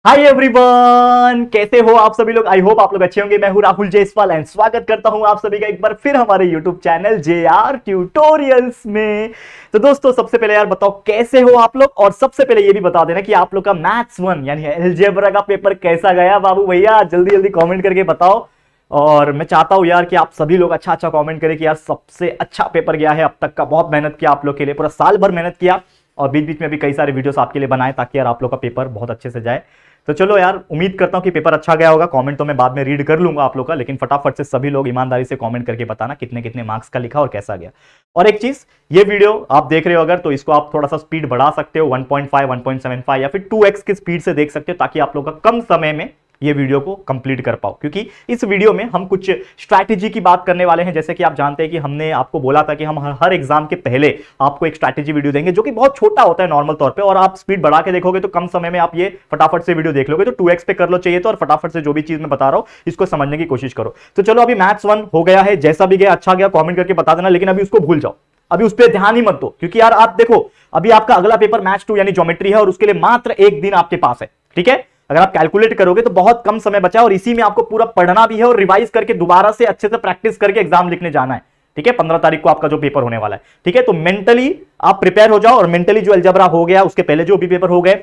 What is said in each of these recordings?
Hi everyone, कैसे हो आप सभी लोग। आई होप आप लोग अच्छे होंगे। मैं हूं राहुल जायसवाल एंड स्वागत करता हूं आप सभी का एक बार फिर हमारे यूट्यूब चैनल जेआर ट्यूटोरियल्स में। तो दोस्तों, सबसे पहले यार बताओ कैसे हो आप लोग, और सबसे पहले ये भी बता देना कि आप लोग का मैथ्स 1 यानी अलजेब्रा का पेपर कैसा गया। बाबू भैया जल्दी जल्दी कॉमेंट करके बताओ। और मैं चाहता हूं यार कि आप सभी लोग अच्छा अच्छा कमेंट करें कि यार सबसे अच्छा पेपर गया है अब तक का। बहुत मेहनत किया आप लोग के लिए, पूरा साल भर मेहनत किया और बीच बीच में भी कई सारे वीडियोस आपके लिए बनाए ताकि यार आप लोग का पेपर बहुत अच्छे से जाए। तो चलो यार, उम्मीद करता हूं कि पेपर अच्छा गया होगा। कमेंट तो मैं बाद में रीड कर लूंगा आप लोग का, लेकिन फटाफट से सभी लोग ईमानदारी से कमेंट करके बताना कितने कितने मार्क्स का लिखा और कैसा गया। और एक चीज, ये वीडियो आप देख रहे हो अगर, तो इसको आप थोड़ा सा स्पीड बढ़ा सकते हो 1.5 1.75 या फिर 2x की स्पीड से देख सकते हो, ताकि आप लोग का कम समय में ये वीडियो को कंप्लीट कर पाओ। क्योंकि इस वीडियो में हम कुछ स्ट्रैटेजी की बात करने वाले हैं। जैसे कि आप जानते हैं कि हमने आपको बोला था कि हम हर एग्जाम के पहले आपको एक स्ट्रैटेजी वीडियो देंगे, जो कि बहुत छोटा होता है नॉर्मल तौर पे, और आप स्पीड बढ़ा के देखोगे तो कम समय में आप ये फटाफट से वीडियो देख लोगे। तो 2x पे कर लो चाहिए तो, और फटाफट से जो भी चीज मैं बता रहा हूं इसको समझने की कोशिश करो। तो चलो, अभी मैथ्स 1 हो गया है, जैसा भी गया अच्छा गया कॉमेंट करके बता देना, लेकिन अभी उसको भूल जाओ, अभी उस पर ध्यान ही मत दो। क्योंकि यार आप देखो, अभी आपका अगला पेपर मैथ्स 2 यानी ज्योमेट्री है, और उसके लिए मात्र एक दिन आपके पास है। ठीक है, अगर आप कैलकुलेट करोगे तो बहुत कम समय बचा है, और इसी में आपको पूरा पढ़ना भी है और रिवाइज करके दोबारा से अच्छे से प्रैक्टिस करके एग्जाम लिखने जाना है। ठीक है, 15 तारीख को आपका जो पेपर होने वाला है। ठीक है, तो मेंटली आप प्रिपेयर हो जाओ, और मेंटली जो अलजेब्रा हो गया उसके पहले जो भी पेपर हो गए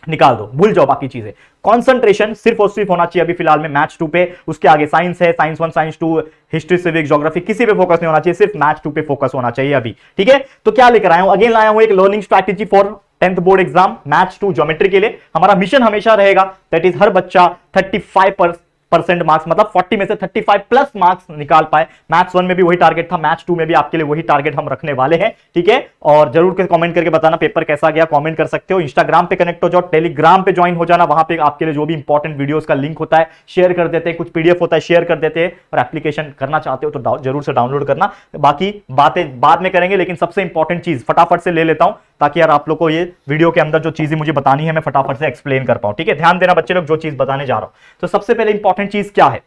निकाल दो, भूल जाओ बाकी चीजें। कंसंट्रेशन सिर्फ और सिर्फ होना चाहिए अभी फिलहाल में मैथ्स 2 पे। उसके आगे साइंस है, science 1 science 2 history civic geography, किसी पे फोकस नहीं होना चाहिए, सिर्फ मैथ्स 2 पे फोकस होना चाहिए अभी। ठीक है, तो क्या लेकर आया हूं, अगेन लाया हूं एक learning strategy for 10th board exam maths 2 geometry के लिए। हमारा मिशन हमेशा रहेगा दैट इज हर बच्चा 35% मार्क्स, मतलब 40 में से 35 प्लस मार्क्स निकाल पाए। मैथ्स 1 में भी वही टारगेट था, मैथ्स 2 में भी आपके लिए वही टारगेट हम रखने वाले हैं। ठीक है, और जरूर के कमेंट करके बताना पेपर कैसा गया, कमेंट कर सकते हो। इंस्टाग्राम पे कनेक्ट हो जाओ, टेलीग्राम पे ज्वाइन हो जाना, वहां पे आपके लिए जो भी इंपॉर्टेंट वीडियोस का लिंक होता है शेयर कर देते हैं, कुछ पीडीएफ होता है शेयर कर देते हैं। और एप्लीकेशन करना चाहते हो तो जरूर से डाउनलोड करना, बाकी बातें बाद में करेंगे। लेकिन सबसे इंपॉर्टेंट चीज फटाफट से ले लेता हूं, ताकि यार आप लोग को ये वीडियो के अंदर जो चीजें मुझे बतानी है मैं फटाफट से एक्सप्लेन कर पाऊं। ठीक है, ध्यान देना बच्चे लोग, जो चीज बताने जा रहा हूं। तो सबसे पहले इंपॉर्टेंट चीज क्या है,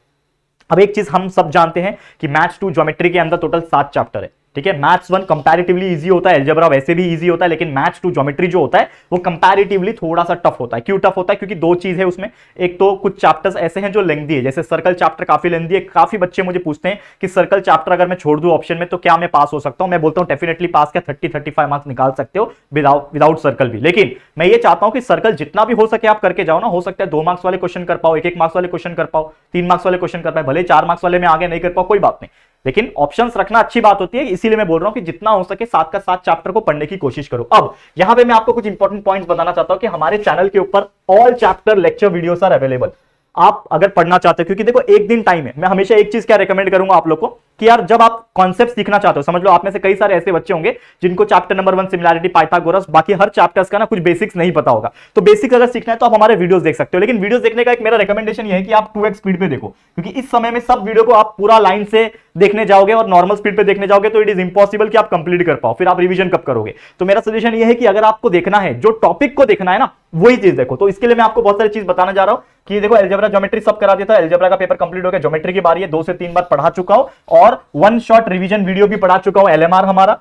अब एक चीज हम सब जानते हैं कि मैथ्स 2 ज्योमेट्री के अंदर टोटल 7 चैप्टर है। ठीक है, मैथ्स 1 कंपैरेटिवली इजी होता है, अलजेब्रा वैसे भी इजी होता है, लेकिन मैथ्स 2 ज्योमेट्री जो होता है वो कंपैरेटिवली थोड़ा सा टफ होता है। क्यों टफ होता है, क्योंकि दो चीज है उसमें। एक तो कुछ चैप्टर्स ऐसे हैं जो लेंथी है, जैसे सर्कल चैप्टर काफी लेंथी है। काफी बच्चे मुझे पूछते हैं कि सर्कल चैप्टर अगर मैं छोड़ दूं ऑप्शन में तो क्या मैं पास हो सकता हूं। मैं बोलता हूं डेफिनेटली पास, क्या 30-35 मार्क्स निकाल सकते हो विदाउट सर्कल भी। लेकिन मैं ये चाहता हूं कि सर्कल जितना भी हो सके आप करके जाओ ना। हो सकता है 2 मार्क्स वाले क्वेश्चन कर पाओ, 1-1 मार्क्स वाले क्वेश्चन कर पाओ, 3 मार्क्स वाले क्वेश्चन कर पाए, भले 4 मार्क्स वाले में आगे नहीं कर पाओ, कोई बात नहीं, लेकिन ऑप्शंस रखना अच्छी बात होती है। इसीलिए मैं बोल रहा हूं कि जितना हो सके 7 का 7 चैप्टर को पढ़ने की कोशिश करो। अब यहां पे मैं आपको कुछ इंपॉर्टेंट पॉइंट्स बताना चाहता हूं कि हमारे चैनल के ऊपर all chapter lecture videos are available, आप अगर पढ़ना चाहते हो। क्योंकि देखो, एक दिन टाइम है। मैं हमेशा एक चीज क्या रेकमेंड करूंगा आप लोग को कि यार जब आप कॉन्सेप्ट सीखना चाहते हो, समझ लो आप में से कई सारे ऐसे बच्चे होंगे जिनको चैप्टर नंबर 1 सिमिलैरिटी पाइथागोरस, बाकी हर चैप्टर्स का ना कुछ बेसिक्स नहीं पता होगा। तो बेसिक्स अगर सीखना है तो आप हमारे वीडियोस देख सकते हो। लेकिन वीडियोस देखने का एक मेरा रिकमेंडेशन ये है कि आप 2x स्पीड पे देखो, क्योंकि इस समय में सब वीडियो को आप पूरा लाइन से देखने जाओगे और नॉर्मल स्पीड पे देखने जाओगे तो इट इज इंपॉसिबल कि आप कंप्लीट कर पाओ। फिर आप रिवीजन कब करोगे। तो मेरा सजेशन ये है कि अगर आपको देखना है, जो टॉपिक को देखना है ना, वही चीज देखो। तो इसके लिए मैं आपको बहुत सारी चीज बताने जा रहा हूं कि देखो, अलजेब्रा ज्योमेट्री सब करा दिया था, अलजेब्रा का पेपर कंप्लीट हो गया, ज्योमेट्री की बारी है, 2 से 3 बार पढ़ा चुका हूं, और 1 शॉट रिवीजन वीडियो भी पढ़ा चुका हूं। एलएमआर हमारा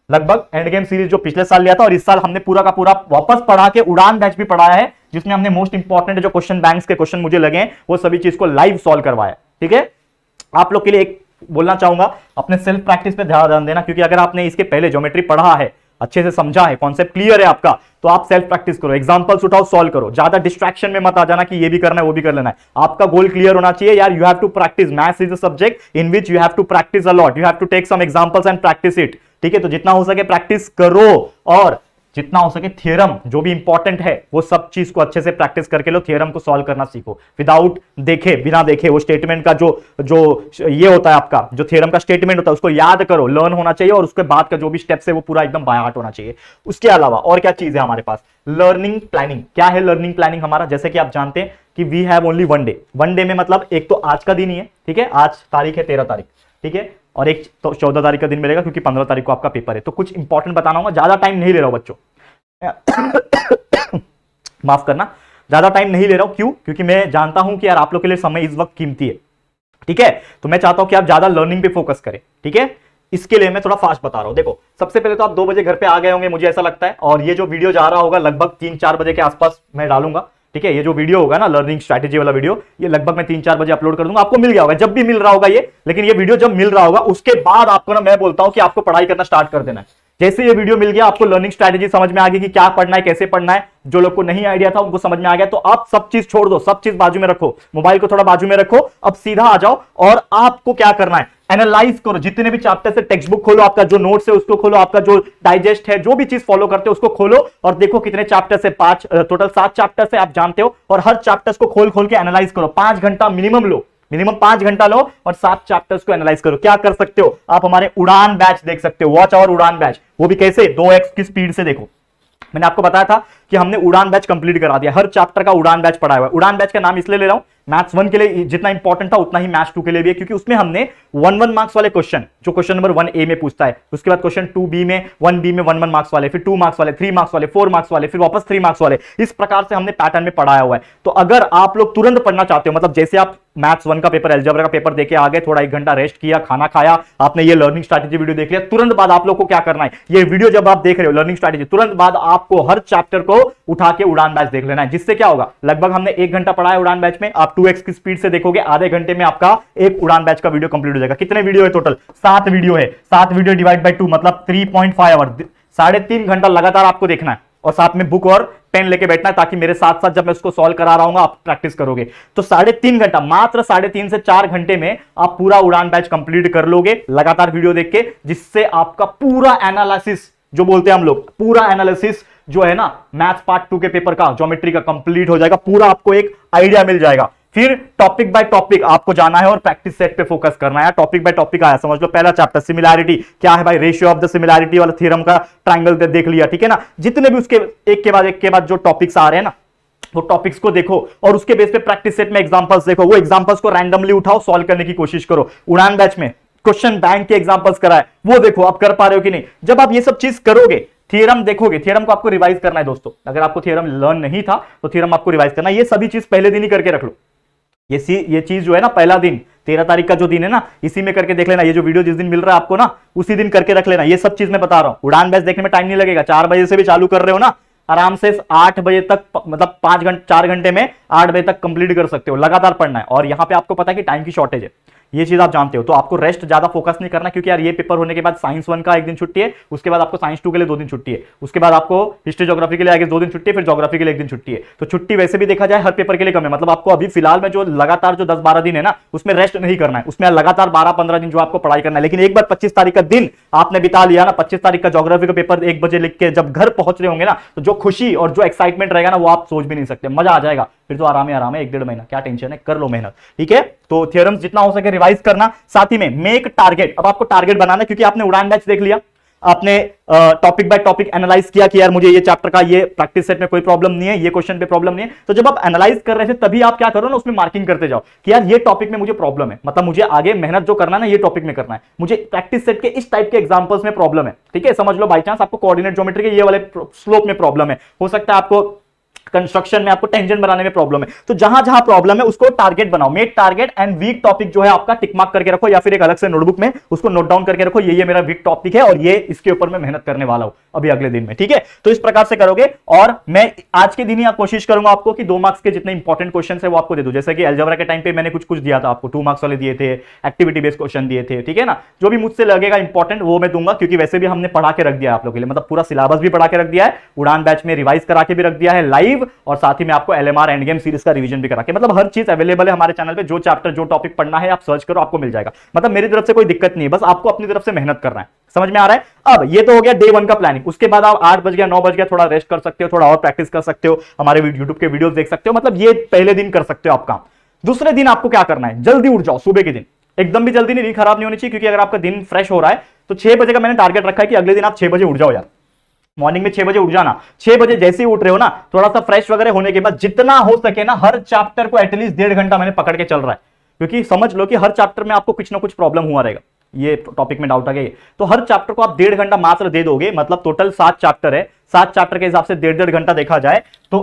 लगभग एंड गेम सीरीज जो पिछले साल लिया था, और इस साल हमने पूरा का पूरा वापस पढ़ा के उड़ान बैच भी पढ़ाया है, जिसमें हमने मोस्ट इंपॉर्टेंट जो क्वेश्चन बैंक्स के क्वेश्चन मुझे लगे हैं वो सभी चीज को लाइव सॉल्व करवाया। ठीक है, आप लोग के लिए एक बोलना चाहूंगा, अपने सेल्फ प्रैक्टिस पे ध्यान देना, क्योंकि अगर आपने इसके पहले ज्योमेट्री पढ़ा है, अच्छे से समझा है, कॉन्सेप्ट क्लियर है आपका, तो आप सेल्फ प्रैक्टिस करो, एग्जांपल्स उठाओ, सॉल्व करो। ज्यादा डिस्ट्रैक्शन में मत आ जाना कि ये भी करना है वो भी कर लेना है। आपका गोल क्लियर होना चाहिए यार। You have to practice, maths is a subject in which you have to practice a lot, you have to take some examples and practice it. ठीक है, तो जितना हो सके प्रैक्टिस करो, और जितना हो सके थ्योरम जो भी इंपॉर्टेंट है वो सब चीज को अच्छे से प्रैक्टिस करके लो। थ्योरम को सॉल्व करना सीखो विदाउट देखे, बिना देखे। वो स्टेटमेंट का जो ये होता है आपका, जो थ्योरम का स्टेटमेंट होता है उसको याद करो, लर्न होना चाहिए, और उसके बाद का जो भी स्टेप्स है वो पूरा एकदम बाय हार्ट होना चाहिए। उसके अलावा और क्या चीज है हमारे पास, लर्निंग प्लानिंग। क्या है लर्निंग प्लानिंग हमारा, जैसे कि आप जानते हैं कि we have only 1 day. 1 day में मतलब एक तो आज का दिन ही है, ठीक है, आज तारीख है 13 तारीख, ठीक है, और एक तो 14 तारीख का दिन मिलेगा, क्योंकि 15 तारीख को आपका पेपर है। तो कुछ इंपॉर्टेंट बताना होगा, ज्यादा टाइम नहीं ले रहा हूं बच्चों, माफ करना, ज्यादा टाइम नहीं ले रहा हूं। क्यों, क्योंकि मैं जानता हूं कि यार आप लोग के लिए समय इस वक्त कीमती है। ठीक है, तो मैं चाहता हूं कि आप ज्यादा लर्निंग पे फोकस करें। ठीक है, इसके लिए मैं थोड़ा फास्ट बता रहा हूं। देखो, सबसे पहले तो आप 2 बजे घर पे आ गए होंगे मुझे ऐसा लगता है, और ये जो वीडियो जा रहा होगा लगभग 3-4 बजे के आसपास मैं डालूंगा। ठीक है। ये जो वीडियो होगा ना लर्निंग स्ट्रैटेजी वाला वीडियो, ये लगभग मैं 3-4 बजे अपलोड कर दूंगा, आपको मिल गया होगा, जब भी मिल रहा होगा ये। लेकिन ये वीडियो जब मिल रहा होगा उसके बाद आपको ना मैं बोलता हूं कि आपको पढ़ाई करना स्टार्ट कर देना है। जैसे ये वीडियो मिल गया, आपको लर्निंग स्ट्रैटेजी समझ में आ गई कि क्या पढ़ना है, कैसे पढ़ना है, जो लोग को नहीं आइडिया था उनको समझ में आ गया, तो आप सब चीज छोड़ दो, सब चीज बाजू में रखो, मोबाइल को थोड़ा बाजू में रखो, अब सीधा आ जाओ और आपको क्या करना है, एनालाइज करो। जितने भी चैप्टर से टेक्स्ट बुक खोलो, आपका जो नोट्स है उसको खोलो, आपका जो डाइजेस्ट है, जो भी चीज फॉलो करते हो उसको खोलो और देखो कितने चैप्टर से, 5 टोटल 7 चैप्टर से आप जानते हो, और हर चैप्टर्स को खोल खोल के एनालाइज करो। 5 घंटा मिनिमम लो, मिनिमम 5 घंटा लो और 7 चैप्टर्स को एनालाइज करो। क्या कर सकते हो आप, हमारे उड़ान बैच देख सकते हो, वॉच आवर उड़ान बैच। वो भी कैसे, 2x की स्पीड से देखो। मैंने आपको बताया था कि हमने उड़ान बैच कंप्लीट करा दिया, हर चैप्टर का उड़ान बैच पढ़ा हुआ है। उड़ान बैच का नाम इसलिए ले रहा हूं, मैथ्स 1 के लिए जितना इंपॉर्टेंट था उतना ही मैथ्स 2 के लिए भी है, क्योंकि उसमें हमने 1-1 मार्क्स वाले क्वेश्चन, जो क्वेश्चन नंबर 1A में पूछता है, उसके बाद क्वेश्चन 2B में, 1B में 1-1 मार्क्स वाले, फिर 2 मार्क्स वाले, 3 मार्क्स वाले, 4 मार्क्स वाले, फिर वापस 3 मार्क्स वाले, इस प्रकार से हमने पैटर्न में पढ़ाया हुआ है। तो अगर आप लोग तुरंत पढ़ना चाहते हो, मतलब जैसे आप मैथ्स 1 का पेपर, अलजेब्रा का पेपर देके आ गए, थोड़ा 1 घंटा रेस्ट किया, खाना खाया, आपने ये लर्निंग स्ट्रैटेजी वीडियो देख लिया, तुरंत बाद आप लोग को क्या करना है, ये वीडियो जब आप देख रहे हो लर्निंग स्ट्रैटेजी, तुरंत बाद आपको हर चैप्टर को उठा के उड़ान बैच देख लेना है। जिससे क्या होगा, लगभग हमने 1 घंटा पढ़ा है उड़ान बैच में, आप 2x की स्पीड से देखोगे, आधे घंटे में आपका एक उड़ान बैच का वीडियो कंप्लीट हो जाएगा। कितने वीडियो है टोटल, 7 वीडियो है, 7 वीडियो डिवाइड बाय 2 मतलब 3.5 आवर, 3.5 घंटा लगातार आपको देखना है, और साथ में बुक और पेन लेके बैठना है, ताकि मेरे साथ साथ जब मैं उसको सॉल्व करा रहा हूं आप प्रैक्टिस करोगे। तो 3.5 घंटा, मात्र 3.5 से 4 घंटे में आप पूरा उड़ान बैच कंप्लीट कर लोगे लगातार वीडियो देख के, जिससे आपका पूरा एनालिसिस, जो बोलते हैं हम लोग, पूरा एनालिसिस जो है ना मैथ्स पार्ट 2 के पेपर का, ज्योमेट्री का, कंप्लीट हो जाएगा, पूरा आपको एक आइडिया मिल जाएगा। फिर टॉपिक बाय टॉपिक आपको जाना है और प्रैक्टिस सेट पे फोकस करना है। टॉपिक बाय टॉपिक आया, समझ लो पहला चैप्टर सिमिलैरिटी क्या है भाई, रेशियो ऑफ द सिमिलैरिटी वाला थ्योरम का ट्रायंगल देख लिया, ठीक है ना। जितने भी उसके एक के बाद जो टॉपिक्स आ रहे हैं ना, वो टॉपिक्स को देखो और उसके बेस पे प्रैक्टिस सेट में एग्जांपल्स देखो, वो एग्जांपल्स को रैंडमली उठाओ, सॉल्व करने की कोशिश करो। उड़ान बैच में क्वेश्चन बैंक के एग्जांपल्स कराए, वो देखो आप कर पा रहे हो कि नहीं। जब आप ये सब चीज करोगे, थ्योरम देखोगे, थ्योरम को आपको रिवाइज करना है दोस्तों। अगर आपको थ्योरम लर्न नहीं था तो थ्योरम आपको रिवाइज करना है। ये सभी चीज पहले दिन ही करके रख लो। ये चीज जो है ना, पहला दिन 13 तारीख का जो दिन है ना, इसी में करके देख लेना। ये जो वीडियो जिस दिन मिल रहा है आपको ना, उसी दिन करके रख लेना। ये सब चीज मैं बता रहा हूं, उड़ान बैच देखने में टाइम नहीं लगेगा। 4 बजे से भी चालू कर रहे हो ना, आराम से 8 बजे तक, मतलब 4 घंटे में 8 बजे तक कंप्लीट कर सकते हो। लगातार पढ़ना है, और यहां पे आपको पता है कि टाइम की शॉर्टेज है, ये चीज आप जानते हो। तो आपको रेस्ट ज्यादा फोकस नहीं करना, क्योंकि यार ये पेपर होने के बाद साइंस 1 का 1 दिन छुट्टी है, उसके बाद आपको साइंस 2 के लिए 2 दिन छुट्टी है, उसके बाद आपको हिस्ट्री ज्योग्राफी के लिए आगे 2 दिन छुट्टी है, फिर ज्योग्राफी के लिए 1 दिन छुट्टी है। तो छुट्टी वैसे भी देखा जाए हर पेपर के लिए कम है, मतलब आपको अभी फिलहाल में जो लगातार जो 10-12 दिन है ना, उसमें रेस्ट नहीं करना है, उसमें लगातार 12-15 दिन जो आपको पढ़ाई करना है। लेकिन एक बार 25 तारीख का दिन आपने बिता लिया ना, 25 तारीख का ज्योग्राफी का पेपर 1 बजे लिख के जब घर पहुंच रहे होंगे ना, तो जो खुशी और जो एक्साइटमेंट रहेगा ना, वो आप सोच भी नहीं सकते। मजा आ जाएगा फिर तो, आराम है 1-1.5 महीना, क्या टेंशन है, कर लो मेहनत, ठीक है। तो थ्योरम्स जितना हो सके रिवाइज करना, साथ ही में मेक टारगेट। अब आपको टारगेट बनाना है, क्योंकि आपने उड़ान बैच देख लिया, आपने टॉपिक बाय टॉपिक एनालाइज किया कि यार मुझे ये चैप्टर का ये प्रैक्टिस सेट में कोई प्रॉब्लम नहीं है, ये क्वेश्चन पे प्रॉब्लम नहीं है। तो जब आप एनालाइज कर रहे थे तभी आप क्या करो ना, उसमें मार्किंग करते जाओ कि यार ये टॉपिक में मुझे प्रॉब्लम है, मतलब मुझे आगे मेहनत जो करना है ना, ये टॉपिक में करना है, मुझे प्रैक्टिस सेट के इस टाइप के एग्जांपल्स में प्रॉब्लम है, ठीक है। समझ लो बाई चांस आपको कोऑर्डिनेट ज्योमेट्री के ये वाले स्लोप में प्रॉब्लम है, हो सकता है आपको कंस्ट्रक्शन में आपको टेंजेंट बनाने में प्रॉब्लम है। तो जहां जहां प्रॉब्लम है उसको टारगेट बनाओ, make target and week topic जो है आपका टिक मार्क करके रखो, या फिर एक अलग से नोटबुक में उसको नोट डाउन करके रखो, ये मेरा वीक टॉपिक है और ये इसके ऊपर मैं मेहनत करने वाला हूं अभी अगले दिन में, ठीक है। तो इस प्रकार से करोगे, और मैं आज के दिन ही कोशिश करूंगा आपको कि 2 मार्क्स के जितने इंपॉर्टेंट क्वेश्चन है वो आपको दे दूं। जैसे कि अलजेब्रा के टाइम पे मैंने कुछ दिया था आपको, 2 मार्क्स वाले दिए थे, एक्टिविटी बेस्ड क्वेश्चन दिए थे, ठीक है ना। जो भी मुझसे लगेगा इंपॉर्टेंट वो मैं दूंगा, क्योंकि वैसे भी हमने पढ़ा के रख दिया आप लोगों के लिए, मतलब पूरा सिलेबस भी पढ़ा के रख दिया है, उड़ान बैच में रिवाइज करा के भी रख दिया है लाइव, और साथ ही में आपको LMR एंड गेम सीरीज का रिवीजन भी करा के, मतलब हर चीज अवेलेबल है हमारे चैनल पे। जो चैप्टर जो टॉपिक पढ़ना है आप सर्च करो, आपको मिल जाएगा। मतलब मेरी तरफ से कोई दिक्कत नहीं है, बस आपको अपनी तरफ से मेहनत करना है। समझ में आ रहा है। अब ये तो हो गया डे 1 का प्लानिंग। उसके बाद आप 8 बज गया 9 बज गया, थोड़ा रेस्ट कर सकते हो, थोड़ा और प्रैक्टिस कर सकते हो, हमारे यूट्यूब के वीडियोस देख सकते हो, मतलब ये पहले दिन कर सकते हो आप काम। दूसरे दिन आपको क्या करना है, जल्दी उठ जाओ सुबह के दिन, एकदम भी जल्दी नहीं, नींद खराब नहीं होनी चाहिए, क्योंकि अगर आपका दिन फ्रेश हो रहा है तो 6 बजे का मैंने टारगेट रखा है कि अगले दिन आप 6 बजे उठ जाओ यार, मॉर्निंग में 6 बजे उठ जाना। 6 बजे जैसे ही उठ रहे हो ना, थोड़ा सा फ्रेश वगैरह होने के बाद जितना हो सके ना, हर चैप्टर को एटलीस्ट 1.5 घंटा मैंने पकड़ के चल रहा है, क्योंकि समझ लो कि हर चैप्टर में आपको कुछ ना कुछ प्रॉब्लम हुआ रहेगा। ये टॉपिक में डाउट आ गया, तो हर चैप्टर को आप 1.5 घंटा मात्र दे दोगे, मतलब टोटल 7 चैप्टर है, 7 चैप्टर के हिसाब से 1.5 घंटा देखा जाए तो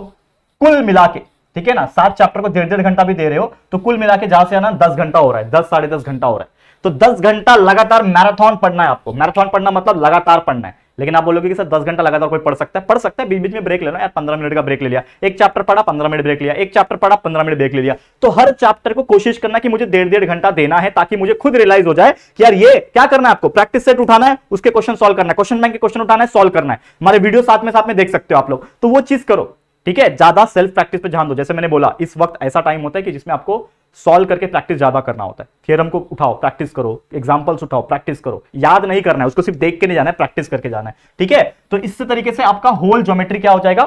कुल मिला के, ठीक है ना, 7 चैप्टर को 1.5 घंटा भी दे रहे हो तो कुल मिला के जहां से आना 10 घंटा हो रहा है, 10 साढ़े 10 घंटा हो रहा है। तो 10 घंटा लगातार मैराथन पढ़ना है आपको। मैराथन पढ़ना मतलब लगातार पढ़ना है, लेकिन आप बोलोगे कि सर 10 घंटा लगातार कोई पढ़ सकता है, बीच बीच में ब्रेक लेना यार, 15 मिनट का ब्रेक ले लिया, एक चैप्टर पढ़ा 15 मिनट ब्रेक लिया, एक चैप्टर पढ़ा 15 मिनट ब्रेक ले लिया। तो हर चैप्टर को कोशिश करना कि मुझे 1.5 घंटा देना है, ताकि मुझे खुद रियलाइज हो जाए कि यार ये क्या करना है, आपको प्रैक्टिस सेट उठाना है, उसके क्वेश्चन सॉल्व करना है, क्वेश्चन बैंक के क्वेश्चन उठाना है, सॉल्व करना है। हमारे वीडियो साथ में देख सकते हो आप लोग, तो वो चीज करो, ठीक है। ज्यादा सेल्फ प्रैक्टिस पे ध्यान दो। जैसे मैंने बोला, इस वक्त ऐसा टाइम होता है कि जिसमें आपको सॉल्व करके प्रैक्टिस ज्यादा करना होता है। थ्योरम को उठाओ, प्रैक्टिस करो, एग्जांपल्स उठाओ, प्रैक्टिस करो। याद नहीं करना है उसको, सिर्फ देख के नहीं जाना है, प्रैक्टिस करके जाना है, ठीक है। तो इस तरीके से आपका होल ज्योमेट्री क्या हो जाएगा,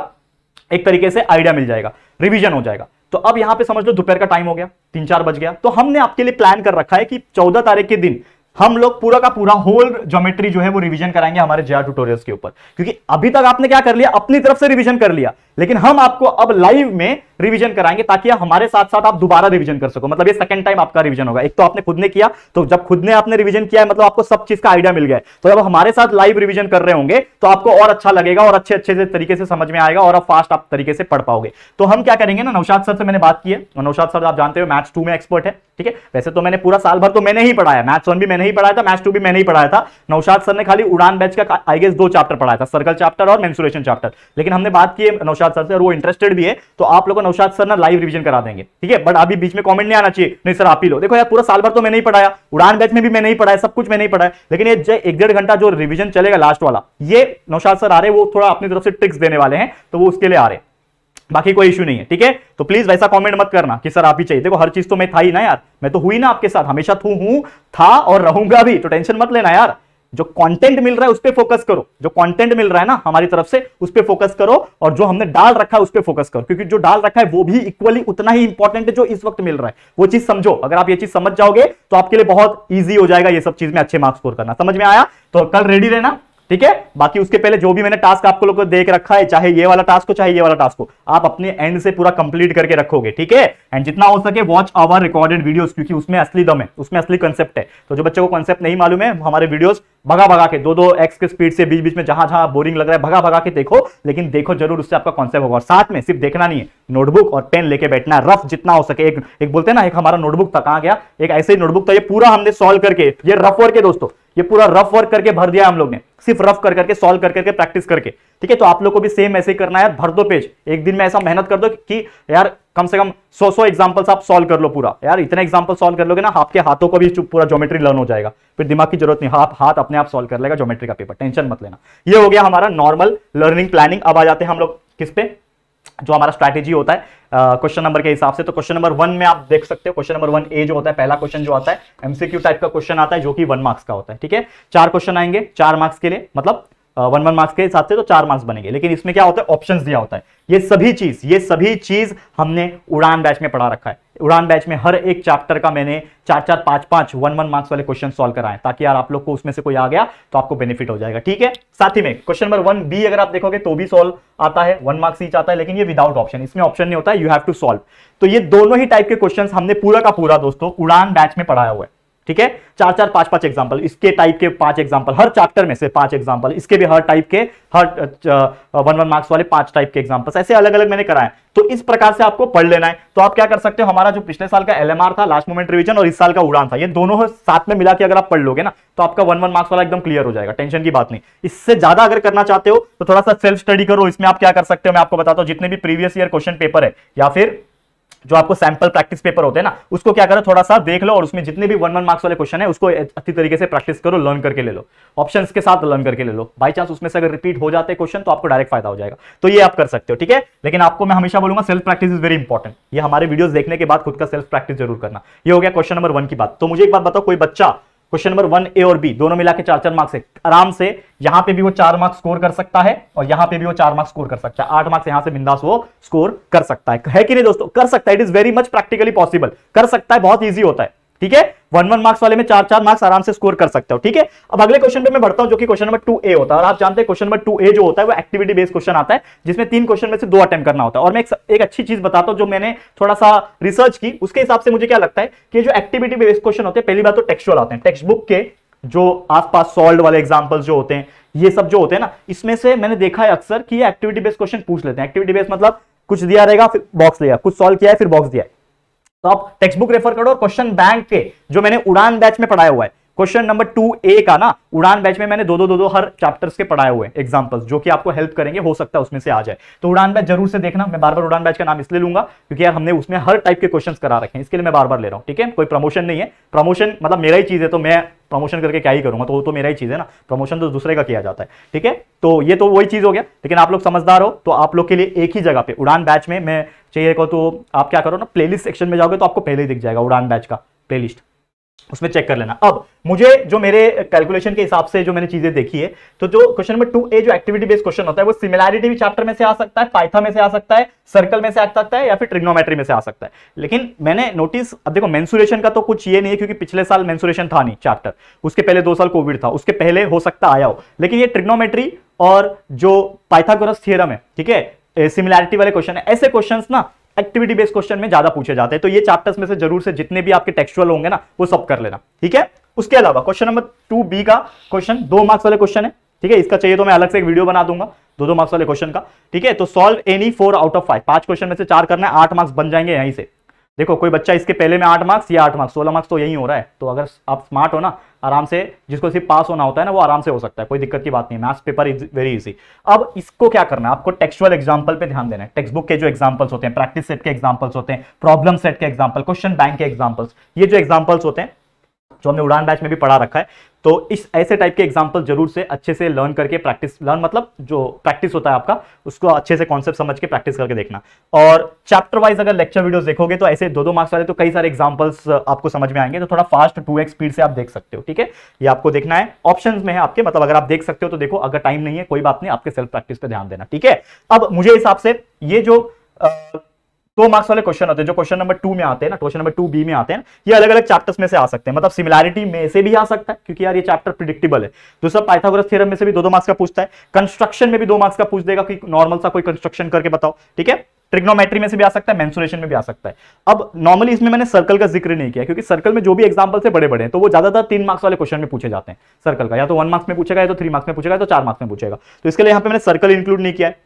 एक तरीके से आइडिया मिल जाएगा, रिवीजन हो जाएगा। तो अब यहां पे समझ लो दोपहर का टाइम हो गया, 3-4 बज गया, तो हमने आपके लिए प्लान कर रखा है कि 14 तारीख के दिन हम लोग पूरा का पूरा होल ज्योमेट्री जो है वो रिवीजन कराएंगे हमारे जेआर ट्यूटोरियल्स के ऊपर। क्योंकि अभी तक आपने क्या कर लिया, अपनी तरफ से रिवीजन कर लिया, लेकिन हम आपको अब लाइव में रिवीजन कराएंगे, ताकि हमारे साथ साथ आप दोबारा रिवीजन कर सको। मतलब ये सेकंड टाइम आपका रिवीजन होगा। एक तो आपने खुद ने किया, तो जब खुद ने आपने रिवीजन किया है, मतलब आपको सब चीज का आइडिया मिल गया है। तो जब हमारे साथ लाइव रिवीजन कर रहे होंगे तो आपको और अच्छा लगेगा और अच्छे अच्छे तरीके से समझ में आएगा और आप फास्ट आप तरीके से पढ़ पाओगे। तो हम क्या करेंगे ना, नौशाद सर से मैंने बात की है, और नौशाद सर आप जानते हो मैथ्स 2 में एक्सपर्ट है, ठीक है। वैसे तो मैंने पूरा साल भर तो मैंने ही पढ़ाया, मैथ्स 1 भी मैंने ही पढ़ाया था, मैथ्स 2 भी मैंने ही पढ़ाया था। नौशाद सर ने खाली उड़ान बैच का आई गेस 2 चैप्टर पढ़ाया था, सर्कल चैप्टर और मेंसुरेशन चैप्टर। लेकिन हमने बात की है नौशाद सर से और वो इंटरेस्टेड भी है, तो आप लोगों को नौशाद सर ना लाइव रिवीजन करा देंगे, ठीक है। बट अभी बीच में कमेंट नहीं आना चाहिए, नहीं सर आप ही लो। देखो यार, पूरा साल भर तो मैंने ही पढ़ाया, उड़ान बैच में भी मैंने ही पढ़ाया, सब कुछ मैंने ही पढ़ाया, लेकिन ये 1-1.5 घंटा जो रिवीजन चलेगा लास्ट वाला, ये नौशाद सर आ रहे हैं, वो थोड़ा अपनी तरफ से ट्रिक्स देने वाले हैं, तो वो उसके लिए आ रहे हैं, बाकी कोई इश्यू नहीं है, ठीक है। तो प्लीज वैसा कमेंट मत करना कि सर आप ही चाहिए। देखो हर चीज तो मैं था ही ना यार, मैं तो हुई ना आपके साथ, हमेशा था और रहूंगा भी, तो टेंशन मत लेना यार। जो कंटेंट मिल रहा है उस पर फोकस करो, जो कंटेंट मिल रहा है ना हमारी तरफ से उस पर फोकस करो, और जो हमने डाल रखा है उस पर फोकस करो, क्योंकि जो डाल रखा है वो भी इक्वली उतना ही इंपॉर्टेंट है जो इस वक्त मिल रहा है। वो चीज समझो, अगर आप ये चीज समझ जाओगे तो आपके लिए बहुत ईजी हो जाएगा ये सब चीज में अच्छे मार्क्स स्कोर करना। समझ में आया? तो कल रेडी रहना, ठीक है। बाकी उसके पहले जो भी मैंने टास्क आपको लोगों को देख रखा है, चाहे ये वाला टास्क हो चाहे ये वाला टास्क हो, आप अपने एंड से पूरा कंप्लीट करके रखोगे, ठीक है। एंड जितना हो सके वॉच आवर रिकॉर्डेड वीडियोस, क्योंकि उसमें असली दम है, उसमें असली कंसेप्ट है। तो जो बच्चों को कंसेप्ट नहीं मालूम है, हमारे वीडियोस भगा भगा के 2-2 एक्स के स्पीड से बीच बीच में जहां जहां बोरिंग लग रहा है भगा भगा के देखो, लेकिन देखो जरूर, उससे आपका कॉन्सेप्ट होगा। और साथ में सिर्फ देखना नहीं है, नोटबुक और पेन लेके बैठना है, रफ जितना हो सके। एक बोलते हैं ना, एक हमारा नोटबुक था, कहां गया, एक ऐसे ही नोटबुक था, ये पूरा हमने सॉल्व करके, ये रफ वर्क है दोस्तों, ये पूरा रफ वर्क करके भर दिया हम लोग ने, सिर्फ रफ कर करके सॉल्व कर करके प्रैक्टिस करके, ठीक है। तो आप लोग को भी सेम ऐसे ही करना है, भर दो पेज, एक दिन में ऐसा मेहनत कर दो कि यार कम से कम 100 एग्जांपल्स आप सॉल्व कर लो पूरा। यार इतने एग्जांपल सॉल्व कर लोगे ना, आपके हाथों को भी पूरा ज्योमेट्री लर्न हो जाएगा, फिर दिमाग की जरूरत नहीं, हाथ अपने आप सॉल्व कर लेगा ज्योमेट्री का पेपर, टेंशन मत लेना। ये हो गया हमारा नॉर्मल लर्निंग प्लानिंग। अब आ जाते हैं हम लोग किस पे, जो हमारा स्ट्रैटेजी होता है क्वेश्चन नंबर के हिसाब से। तो क्वेश्चन नंबर 1 में आप देख सकते हो, क्वेश्चन नंबर 1A जो होता है, पहला क्वेश्चन जो आता है एमसीक्यू टाइप का क्वेश्चन आता है, जो कि 1 मार्क्स का होता है, ठीक है। 4 क्वेश्चन आएंगे 4 मार्क्स के लिए, मतलब 1 मार्क्स के हिसाब से तो 4 मार्क्स बनेंगे। लेकिन इसमें क्या होता है, ऑप्शंस दिया होता है। ये सभी चीज हमने उड़ान बैच में पढ़ा रखा है। उड़ान बैच में हर एक चैप्टर का मैंने 4-4, 5-5 1-1 मार्क्स वाले क्वेश्चन सॉल्व कराए, ताकि यार आप लोग को उसमें से कोई आ गया तो आपको बेनिफिट हो जाएगा, ठीक है। साथ ही में क्वेश्चन नंबर 1B अगर आप देखोगे तो भी सॉल्व आता है, 1 मार्क्स ईच आता है, लेकिन ये विदाउट ऑप्शन, इसमें ऑप्शन नहीं होता है, यू हैव टू सॉल्व। तो ये दोनों ही टाइप के क्वेश्चन हमने पूरा का पूरा दोस्तों उड़ान बैच में पढ़ाया हुआ है, ठीक है। 4-4, 5-5 एग्जांपल, इसके टाइप के 5 एग्जांपल, हर चैप्टर में से 5 एग्जांपल, इसके भी हर टाइप के, हर 1-1 मार्क्स वाले 5 टाइप के एग्जांपल्स, ऐसे अलग अलग मैंने कराए। तो इस प्रकार से आपको पढ़ लेना है। तो आप क्या कर सकते हो, हमारा जो पिछले साल का LMR था, लास्ट मोमेंट रिवीजन, और इस साल का उड़ान था, ये दोनों साथ में मिला के अगर आप पढ़ लोगे ना, तो आपका 1-1 मार्क्स वाला एकदम क्लियर हो जाएगा, टेंशन की बात नहीं। इससे ज्यादा अगर करना चाहते हो तो थोड़ा सा सेल्फ स्टडी करो। इसमें आप क्या कर सकते हो, मैं आपको बताता हूं, जितने भी प्रीवियस ईयर क्वेश्चन पेपर है या फिर जो आपको सैंपल प्रैक्टिस पेपर होते हैं ना, उसको क्या करो, थोड़ा सा देख लो, और उसमें जितने भी 1-1 मार्क्स वाले क्वेश्चन है उसको अच्छी तरीके से प्रैक्टिस करो, लर्न करके ले लो, ऑप्शंस के साथ लर्न करके ले लो। बाई चांस उसमें से अगर रिपीट हो जाते हैं क्वेश्चन तो आपको डायरेक्ट फायदा हो जाएगा। तो ये आप कर सकते हो, ठीक है। लेकिन आपको मैं हमेशा बोलूंगा self practice is very important. ये हमारे वीडियोस देखने के बाद खुद का सेल्फ प्रैक्टिस जरूर करना। ये हो गया क्वेश्चन नंबर 1 की बात। तो मुझे एक बात बताओ, कोई बच्चा क्वेश्चन नंबर 1A और B दोनों मिला के 4-4 मार्क्स है, आराम से यहां पे भी वो 4 मार्क्स स्कोर कर सकता है और यहां पे भी वो 4 मार्क्स स्कोर कर सकता है, 8 मार्क्स यहां से बिंदास वो स्कोर कर सकता है कि नहीं दोस्तों? कर सकता है, it is very much practically possible, कर सकता है, बहुत ईजी होता है, ठीक है। 1-1 मार्क्स वाले में 4-4 मार्क्स आराम से स्कोर कर सकते हो, ठीक है। अब अगले क्वेश्चन पे मैं बढ़ता हूं, जो कि क्वेश्चन नंबर 2A होता है। और आप जानते हैं क्वेश्चन नंबर 2A जो होता है वो एक्टिविटी बेस्ड क्वेश्चन आता है, जिसमें 3 क्वेश्चन में से 2 अटेम्प्ट करना होता है। और मैं एक अच्छी चीज बताता हूं, जो मैंने थोड़ा सा रिसर्च की, उसके हिसाब से मुझे क्या लगता है कि जो एक्टिविटी बेस्ड क्वेश्चन होते हैं, पहली बात तो टेक्सचुअल आते हैं, टेक्स्ट बुक के जो आसपास सॉल्व वाले एग्जांपल्स जो होते हैं, ये सब जो होते हैं ना, इसमें से मैंने देखा है अक्सर कि ये एक्टिविटी बेस्ड क्वेश्चन पूछ लेते हैं। एक्टिविटी बेस्ड मतलब कुछ दिया रहेगा, फिर बॉक्स लिया, कुछ सॉल्व किया है, फिर बॉक्स दिया है। तो आप टेक्स्ट बुक रेफर करो, और क्वेश्चन बैंक के जो मैंने उड़ान बैच में पढ़ाया हुआ है क्वेश्चन नंबर 2A का ना उड़ान बैच में मैंने दो हर चैप्टर्स के पढ़ाए हुए एग्जांपल्स जो कि आपको हेल्प करेंगे, हो सकता है उसमें से आ जाए। तो उड़ान बैच जरूर से देखना। मैं बार बार उड़ान बैच का नाम इसलिए लूंगा क्योंकि यार हमने उसमें हर टाइप के क्वेश्चंस करा रखे हैं, इसके लिए मैं बार बार ले रहा हूं। ठीक है, कोई प्रमोशन नहीं है, प्रमोशन मतलब मेरा ही चीज है तो मैं प्रमोशन करके क्या ही करूंगा, तो वो तो मेरा ही चीज है ना, प्रमोशन तो दूसरे का किया जाता है। ठीक है, तो ये तो वही चीज हो गया। लेकिन आप लोग समझदार हो तो आप लोग के लिए एक ही जगह पे उड़ान बैच में मैं चाहिए को, तो आप क्या करो ना, प्लेलिस्ट सेक्शन में जाओगे तो आपको पहले ही दिख जाएगा उड़ान बैच का प्लेलिस्ट, उसमें चेक कर लेना। अब मुझे जो मेरे कैलकुलेशन के हिसाब से जो मैंने चीजें देखी है, तो जो क्वेश्चन नंबर 2A जो एक्टिविटी बेस्ड क्वेश्चन होता है वो सिमिलैरिटी भी चैप्टर में से आ सकता है, पाइथन में से आ सकता है, सर्कल में से आ सकता है, या फिर ट्रिग्नोमेट्री में से आ सकता है। लेकिन मैंने नोटिस, अब देखो मेंसुरेशन का तो कुछ ये नहीं है क्योंकि पिछले साल मेंसुरेशन था नहीं चैप्टर, उसके पहले 2 साल कोविड था, उसके पहले हो सकता आया हो। लेकिन ये ट्रिग्नोमेट्री और जो पाइथागोरस थ्योरम है, ठीक है, सिमिलैरिटी वाले क्वेश्चन है, ऐसे क्वेश्चंस ना एक्टिविटी बेस्ड क्वेश्चन में ज्यादा पूछे जाते हैं। तो ये चैप्टर्स में से जरूर से जितने भी आपके टेक्सचुअल होंगे ना वो सब कर लेना। ठीक है, उसके अलावा क्वेश्चन नंबर 2B का क्वेश्चन 2 मार्क्स वाले क्वेश्चन है। ठीक है, इसका चाहिए तो मैं अलग से एक वीडियो बना दूंगा 2 मार्क्स वाले क्वेश्चन का। ठीक है, तो solve any 4 out of 5, 5 question में से 4 करना है, 8 मार्क्स बन जाएंगे यहीं से। देखो कोई बच्चा इसके पहले में 8 मार्क्स या 8 मार्क्स 16 मार्क्स तो यही हो रहा है। तो अगर आप स्मार्ट हो ना, आराम से, जिसको सिर्फ पास होना होता है ना वो आराम से हो सकता है, कोई दिक्कत की बात नहीं है। Maths paper is very easy. अब इसको क्या करना है, आपको टेक्सचुअल एग्जांपल पे ध्यान देना है। टेक्स्ट बुक के जो एग्जांपल्स होते हैं, प्रैक्टिस सेट के एग्जांपल्स होते हैं, प्रॉब्लम सेट के एग्जांपल, क्वेश्चन बैंक के एग्जांपल्स, ये जो एग्जांपल्स होते हैं जो हमने उड़ान बैच में भी पढ़ा रखा है, तो इस ऐसे टाइप के एग्जांपल जरूर से अच्छे से लर्न करके प्रैक्टिस, लर्न मतलब जो प्रैक्टिस होता है आपका, उसको अच्छे से कॉन्सेप्ट समझ के प्रैक्टिस करके देखना। और चैप्टर वाइज अगर लेक्चर वीडियोस देखोगे तो ऐसे 2 मार्क्स वाले तो कई सारे एग्जांपल्स आपको समझ में आएंगे, तो थोड़ा फास्ट 2x स्पीड से आप देख सकते हो। ठीक है, ये आपको देखना है, ऑप्शंस में है आपके, मतलब अगर आप देख सकते हो तो देखो, अगर टाइम नहीं है कोई बात नहीं, आपके सेल्फ प्रैक्टिस पे ध्यान देना। ठीक है, अब मुझे हिसाब से ये जो 2 मार्क्स वाले क्वेश्चन होते हैं जो क्वेश्चन नंबर 2 में आते हैं ना, क्वेश्चन नंबर 2B में आते हैं, ये अलग अलग चैप्टर्स में से आ सकते हैं। मतलब सिमिलैरिटी में से भी आ सकता है क्योंकि यार ये चैप्टर प्रिडिक्टेबल है। दूसरा पाइथागोरस थ्योरम में से भी 2 मार्क्स का पूछता है, कंस्ट्रक्शन में भी 2 मार्क्स का पूछ देगा कि नॉर्मल सा कोई कंस्ट्रक्शन करके बताओ। ठीक है, ट्रिग्नोमेट्री में से भी आ सकता है, मेंसुरेशन में भी आ सकता है। अब नॉर्मली इसमें मैंने सर्कल का जिक्र नहीं किया क्योंकि सर्कल में जो भी एग्जांपल से बड़े बड़े हैं तो वो ज्यादातर 3 मार्क्स वाले क्वेश्चन में पूछे जाते हैं। सर्कल का या तो 1 मार्क्स में पूछेगा, या तो 3 मार्क्स में पूछेगा, या तो 4 मार्क्स में पूछेगा। तो इसके लिए यहां पे मैंने सर्कल इंक्लूड नहीं किया है।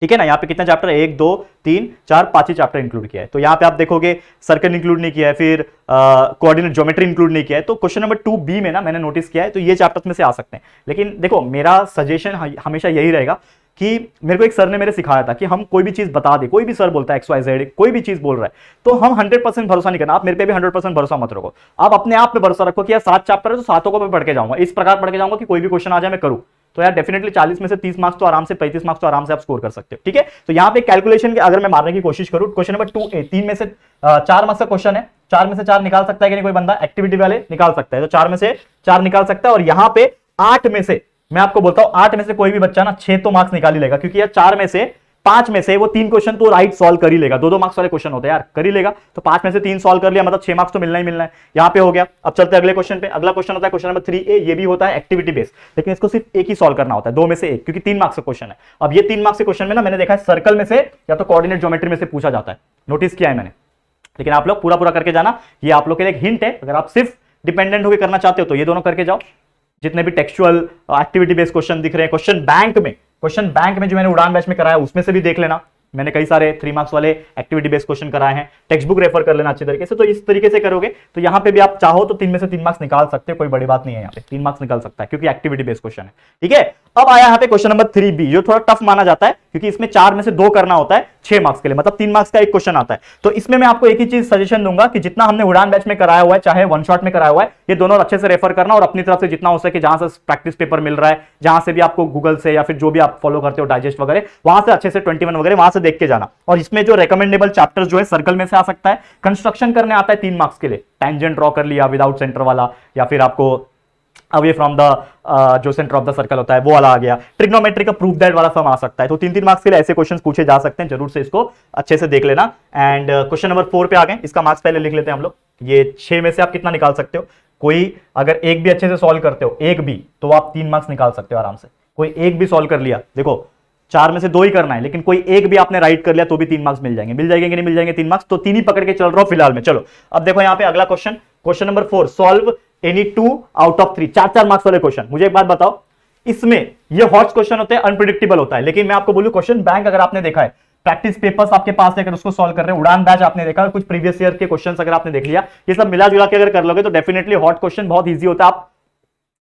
ठीक है ना, यहाँ पे कितना चैप्टर है, 1 2 3 4 5 ही चैप्टर इंक्लूड किया है। तो यहाँ पे आप देखोगे सर्कल इंक्लूड नहीं किया है, फिर कोऑर्डिनेट ज्योमेट्री इंक्लूड नहीं किया है। तो क्वेश्चन नंबर 2B में ना मैंने नोटिस किया है, तो ये चैप्टर्स में से आ सकते हैं। लेकिन देखो मेरा सजेशन हमेशा यही रहेगा कि मेरे को एक सर ने मेरे सिखाया था कि हम कोई भी चीज बता दे, कोई भी सर बोलता है XYZ कोई भी चीज बोल रहा है तो हम 100% भरोसा नहीं करना। आप मेरे पे भी 100% भरोसा मत रखो, आप अपने आप पे भरोसा रखो कि यार 7 चैप्टर है तो 7 को मैं पढ़ के जाऊंगा, इस प्रकार पढ़ के जाऊंगा कि कोई भी क्वेश्चन आ जाए मैं करूं। तो यार डेफिनेटली 40 में से 30 मार्क्स तो आराम से, 35 मार्क्स तो आराम से आप स्कोर कर सकते हो। ठीक है, तो यहाँ पे कैलकुलेशन के अगर मैं मारने की कोशिश करूं, क्वेश्चन नंबर 2A 3 में से 4 मार्क्स का क्वेश्चन है, 4 में से 4 निकाल सकता है कि नहीं कोई बंदा, एक्टिविटी वाले निकाल सकता है, तो 4 में से 4 निकाल सकता है। और यहाँ पे 8 में से मैं आपको बोलता हूं 8 में से कोई भी बच्चा ना 6 तो मार्क्स निकाल ही लेगा, क्योंकि यार 4 में से 5 में से वो 3 क्वेश्चन तो राइट सॉल्व कर ही लेगा। 2 मार्क्स वाले क्वेश्चन होते हैं यार, कर ही लेगा। तो 5 में से 3 सॉल्व कर लिया मतलब 6 मार्क्स तो मिलना ही मिलना है। यहाँ पे हो गया। अब चलते हैं अगले क्वेश्चन पे। अगला क्वेश्चन होता है क्वेश्चन नंबर 3A, ये भी होता है एक्टिविटी बेस्ड, लेकिन इसको सिर्फ एक ही सॉल्व करना होता है, 2 में से 1, क्योंकि 3 मार्क्स का क्वेश्चन है। अब ये 3 मार्क्स के क्वेश्चन में ना मैंने देखा है सर्कल में से या तो कोऑर्डिनेट ज्योमेट्री में से पूछा जाता है, नोटिस किया है मैंने। लेकिन आप लोग पूरा करके जाना, ये आप लोग के लिए एक हिंट है। अगर आप सिर्फ डिपेंडेंट होकर करना चाहते हो तो ये दोनों करके जाओ। जितने भी टेक्सचुअल एक्टिविटी बेस्ड क्वेश्चन दिख रहे हैं, क्वेश्चन बैंक में जो मैंने उड़ान बैच में कराया उसमें से भी देख लेना। मैंने कई सारे 3 मार्क्स वाले एक्टिविटी बेस्ड क्वेश्चन कराए हैं, टेक्स्ट बुक रेफर कर लेना अच्छे तरीके से। तो इस तरीके से करोगे तो यहाँ पे भी आप चाहो तो 3 में से 3 मार्क्स निकाल सकते हो, कोई बड़ी बात नहीं है। यहाँ पे 3 मार्क्स निकाल सकता है क्योंकि एक्टिविटी बेस्ड क्वेश्चन है। ठीक है, अब आया यहाँ पे क्वेश्चन नंबर 3B, जो थोड़ा टफ माना जाता है क्योंकि इसमें 4 में से 2 करना होता है 6 मार्क्स के लिए, मतलब 3 मार्क्स का एक क्वेश्चन आता है। तो इसमें मैं आपको एक ही चीज सजेशन दूंगा कि जितना हमने उड़ान बैच में कराया हुआ है, चाहे वन शॉट में कराया हुआ है, ये दोनों अच्छे से रेफर करना और अपनी तरफ से जितना हो सके, जहां से प्रैक्टिस पेपर मिल रहा है, जहां से भी आपको गूगल से या फिर जो भी आप फॉलो करते हो डाइजेस्ट वगैरह, वहां से अच्छे से 21 वगैरह वहां से देख के जाना। और इसमें जो रेकमेंडेबल चैप्टर्स जो है सर्कल में से आ सकता है, कंस्ट्रक्शन करने आता है 3 मार्क्स के लिए, टैंजेंट ड्रॉ कर लिया विदाउट सेंटर वाला, या फिर आपको अवे फ्रॉम द जो सेंटर ऑफ द सर्कल होता है वो वाला आ गया, ट्रिग्नोमेट्री का प्रूफ दैट वाला सम आ सकता है। तो 3-3 मार्क्स के लिए ऐसे क्वेश्चंस पूछे जा सकते हैं, जरूर से इसको अच्छे से देख लेना। एंड क्वेश्चन नंबर 4 पे आ गए, इसका मार्क्स पहले लिख लेते हैं हम लोग। ये 6 में से आप कितना निकाल सकते हो, कोई अगर एक भी अच्छे से सॉल्व करते हो, एक भी, तो आप 3 मार्क्स निकाल सकते हो आराम से। कोई एक भी सॉल्व कर लिया, देखो 4 में से 2 ही करना है, लेकिन कोई एक भी आपने राइट कर लिया तो भी 3 मार्क्स मिल जाएंगे कि नहीं मिल जाएंगे 3 मार्क्स। तो 3 ही पकड़ के चल रहा हूं फिलहाल में। चलो अब देखो यहाँ पे अगला question, question number 4, solve any 2 out of 3, 4 marks वाले क्वेश्चन। मुझे एक बात बताओ, इसमें ये हॉट क्वेश्चन होते हैं, अनप्रिडिक्टेबल होता है, लेकिन मैं आपको बोलूं क्वेश्चन बैंक अगर आपने देखा है प्रैक्टिस पेपर्स आपके पास है, अगर उसको सॉल्व कर रहे हैं, उड़ान बैच आपने देखा, कुछ प्रीवियस ईयर के क्वेश्चंस अगर आपने देख लिया, ये सब मिला जुला के अगर कर लोगे तो डेफिनेटली हॉट क्वेश्चन बहुत ईजी होता है, आप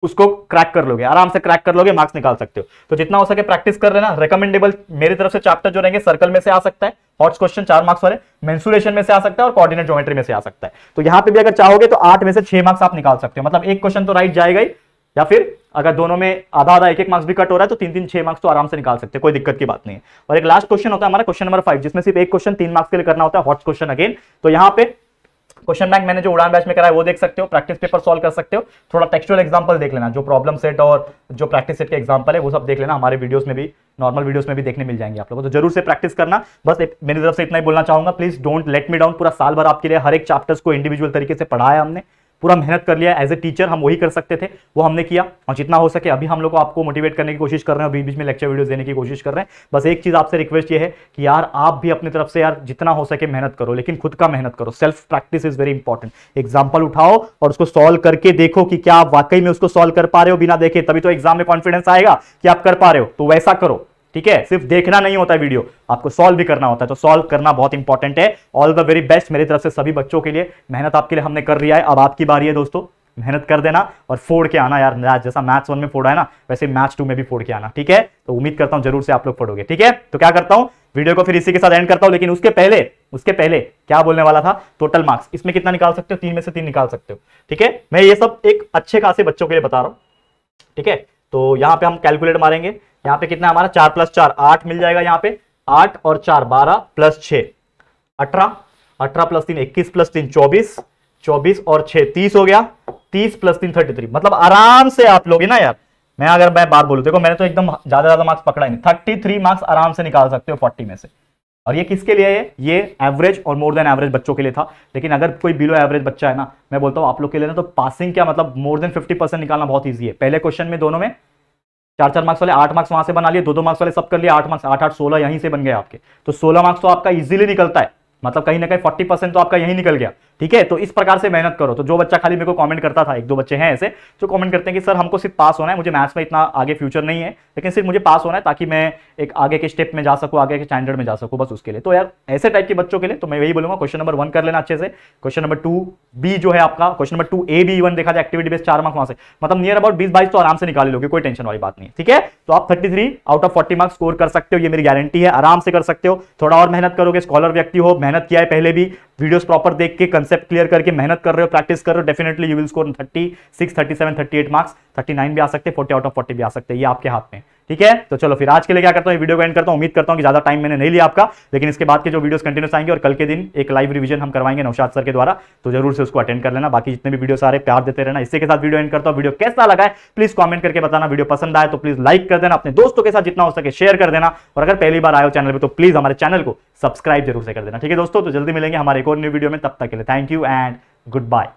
उसको क्रैक कर लोगे, आराम से क्रैक कर लोगे, मार्क्स निकाल सकते हो। तो जितना हो सके प्रैक्टिस कर लेना। रिकमेंडेबल मेरी तरफ से चैप्टर जो रहेंगे, सर्कल में से आ सकता है हॉट क्वेश्चन 4 मार्क्स वाले, मेंसुरेशन में से आ सकता है और कोऑर्डिनेट ज्योमेट्री में से आ सकता है। तो यहां पे भी अगर चाहोगे तो 8 में से 6 मार्क्स आप निकाल सकते हो, मतलब एक क्वेश्चन तो राइट जाएगा ही, या फिर अगर दोनों में आधा आधा एक मार्क्स भी कट हो रहा है तो 3-3 6 मार्क्स तो आराम से निकाल सकते हैं, कोई दिक्कत की बात नहीं है। और एक लास्ट क्वेश्चन होता है हमारा क्वेश्चन नंबर 5, जिसमें सिर्फ एक क्वेश्चन 3 मार्क्स के लिए करना होता है, हॉट क्वेश्चन अगेन। तो यहां पे क्वेश्चन बैंक मैंने जो उड़ान बैच में कराया वो देख सकते हो, प्रैक्टिस पेपर सॉल्व कर सकते हो, थोड़ा टेक्सचुअल एग्जांपल देख लेना, जो प्रॉब्लम सेट और जो प्रैक्टिस सेट के एग्जांपल है वो सब देख लेना, हमारे वीडियोस में भी, नॉर्मल वीडियोस में भी देखने मिल जाएंगे आप लोगों को, तो जरूर से प्रैक्टिस करना। बस मेरी तरफ से इतना ही बोलना चाहूंगा, please don't let me down. पूरा साल भर आपके लिए हर एक चैप्टर्स को इंडिविजुअल तरीके से पढ़ाया हमने, पूरा मेहनत कर लिया, एज ए टीचर हम वही कर सकते थे वो हमने किया, और जितना हो सके अभी हम लोग को आपको मोटिवेट करने की कोशिश कर रहे हैं, बीच बीच में लेक्चर वीडियोस देने की कोशिश कर रहे हैं। बस एक चीज आपसे रिक्वेस्ट ये है कि यार आप भी अपनी तरफ से यार जितना हो सके मेहनत करो, लेकिन खुद का मेहनत करो, self practice is very important. Example उठाओ और उसको सॉल्व करके देखो कि क्या आप वाकई में उसको सॉल्व कर पा रहे हो, बिना देखे, तभी तो एग्जाम में कॉन्फिडेंस आएगा कि आप कर पा रहे हो, तो वैसा करो, ठीक है। सिर्फ देखना नहीं होता है वीडियो, आपको सॉल्व भी करना होता है, तो सॉल्व करना बहुत इंपॉर्टेंट है। ऑल द वेरी बेस्ट मेरी तरफ से सभी बच्चों के लिए, मेहनत आपके लिए हमने कर लिया है, अब आपकी बारी है दोस्तों, मेहनत कर देना और फोड़ के आना यार, जैसा मैथ्स 1 में फोड़ा है ना वैसे मैथ्स 2 में भी फोड़ के आना, ठीक है। तो उम्मीद करता हूं जरूर से आप लोग फोड़ोगे, ठीक है। तो क्या करता हूं, वीडियो को फिर इसी के साथ एंड करता हूं, लेकिन उसके पहले क्या बोलने वाला था, टोटल मार्क्स इसमें कितना निकाल सकते हो, 3 में से 3 निकाल सकते हो, ठीक है। मैं ये सब एक अच्छे खासे बच्चों के लिए बता रहा हूं, ठीक है। तो यहां पे हम कैलकुलेट मारेंगे, यहां पे कितना हमारा 4 + 4 8 मिल जाएगा, यहां पे 8 और 4 12 + 6 18, 18 + 3 21 + 3 24, 24 और 6 30 हो गया, 30 + 3 33, मतलब आराम से आप लोग ना यार, मैं बात बोलूं, देखो मैंने तो एकदम ज्यादा मार्क्स पकड़ा ही नहीं, 33 मार्क्स आराम से निकाल सकते हो 40 में से। और ये किसके लिए है, ये एवरेज और मोर देन एवरेज बच्चों के लिए था, लेकिन अगर कोई बिलो एवरेज बच्चा है ना, मैं बोलता हूं आप लोग के लिए ना, तो पासिंग क्या मतलब मोर देन 50% निकालना बहुत ईजी है। पहले क्वेश्चन में दोनों में 4-4 मार्क्स वाले 8 मार्क्स वहां से बना लिए, 2-2 मार्क्स वाले सब कर लिए, 8 मार्क्स 8-8 16 यहीं से बन गए आपके, तो 16 मार्क्स तो आपका इजीली निकलता है, मतलब कहीं ना कहीं 40% तो आपका यही निकल गया, ठीक है। तो इस प्रकार से मेहनत करो। तो जो बच्चा खाली मेरे को कमेंट करता था, 1-2 बच्चे हैं ऐसे जो कमेंट करते हैं कि सर हमको सिर्फ पास होना है, मुझे मैथ्स में इतना आगे फ्यूचर नहीं है, लेकिन सिर्फ मुझे पास होना है ताकि मैं एक आगे के स्टेप में जा सकूं, आगे के स्टैंडर्ड में जा सकूं, बस उसके लिए। तो यार ऐसे टाइप के बच्चों के लिए तो मैं यही बोलूंगा, क्वेश्चन नंबर 1 कर लेना अच्छे से, क्वेश्चन नंबर 2 बी जो है आपका, question number 2 A be even देखा जाए एक्टिविटी बेस्ड 4 मार्क्स वहां से, मतलब नियर अबाउट 20-22 तो आराम से निकाल लोगे, कोई टेंशन वाली बात नहीं है, ठीक है। तो आप 33 आउट ऑफ 40 मार्क्स स्कोर कर सकते हो, ये मेरी गारंटी है, आराम से कर सकते हो। थोड़ा और मेहनत करोगे, स्कॉलर व्यक्ति हो, मेहनत किया है पहले भी, वीडियोस प्रॉपर देख के कंसेप्ट क्लियर करके मेहनत कर रहे हो, प्रैक्टिस कर रहे हो, definitely you will score 36 37 38 marks, 39 भी आ सकते हैं, 40 आउट ऑफ 40 भी आ सकते हैं, ये आपके हाथ में, ठीक है। तो चलो फिर आज के लिए क्या करता हूं, वीडियो को एंड करता हूं। उम्मीद करता हूं कि ज्यादा टाइम मैंने नहीं लिया आपका, लेकिन इसके बाद के जो वीडियोस कंटिन्यूस आएंगे और कल के दिन एक लाइव रिवीजन हम करवाएंगे नौशाद सर के द्वारा, तो जरूर से उसको अटेंड कर लेना। बाकी जितने भी वीडियो सारे प्यार देते रहना। इसी के साथ वीडियो एंड करता हूं। वीडियो कैसा लगा है प्लीज कमेंट करके बताना, वीडियो पसंद आए तो प्लीज लाइक कर देना, अपने दोस्तों के साथ जितना हो सके शेयर कर देना, और अगर पहली बार आए हो चैनल पर तो प्लीज हमारे चैनल को सब्सक्राइब जरूर से कर देना, ठीक है दोस्तों। तो जल्दी मिलेंगे हमारे एक और न्यू वीडियो में, तब तक के लिए thank you and good bye.